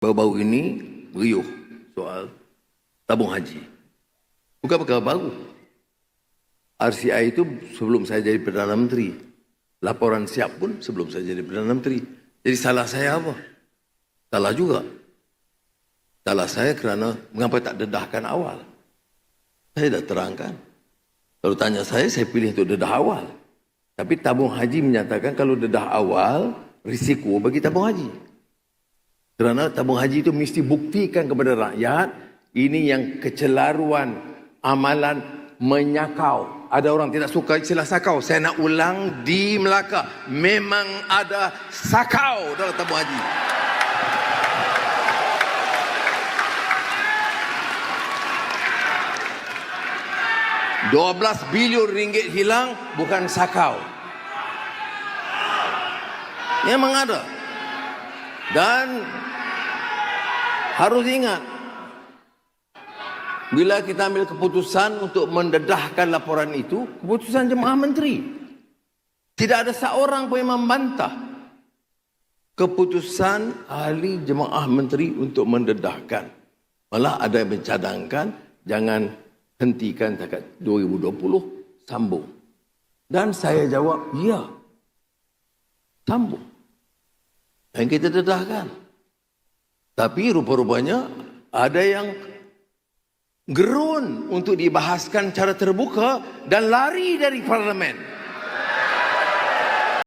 Baru-baru ini beriuh soal tabung haji. Bukan perkara baru. RCI itu sebelum saya jadi Perdana Menteri. Laporan siap pun sebelum saya jadi Perdana Menteri. Jadi salah saya apa? Salah juga. Salah saya kerana mengapa tak dedahkan awal. Saya dah terangkan. Kalau tanya saya pilih untuk dedah awal. Tapi tabung haji menyatakan kalau dedah awal, risiko bagi tabung haji. Kerana tabung haji itu mesti buktikan kepada rakyat, ini yang kecelaruan amalan menyakau. Ada orang tidak suka istilah sakau. Saya nak ulang di Melaka. Memang ada sakau dalam tabung haji. RM12 bilion hilang bukan sakau. Memang ada. Dan harus ingat, bila kita ambil keputusan untuk mendedahkan laporan itu, keputusan jemaah menteri. Tidak ada seorang pun yang membantah keputusan ahli jemaah menteri untuk mendedahkan. Malah ada yang mencadangkan, jangan hentikan setakat 2020, sambung. Dan saya jawab, ya, sambung. Dan kita dedahkan. Tapi rupa-rupanya ada yang gerun untuk dibahaskan secara terbuka dan lari dari parlimen.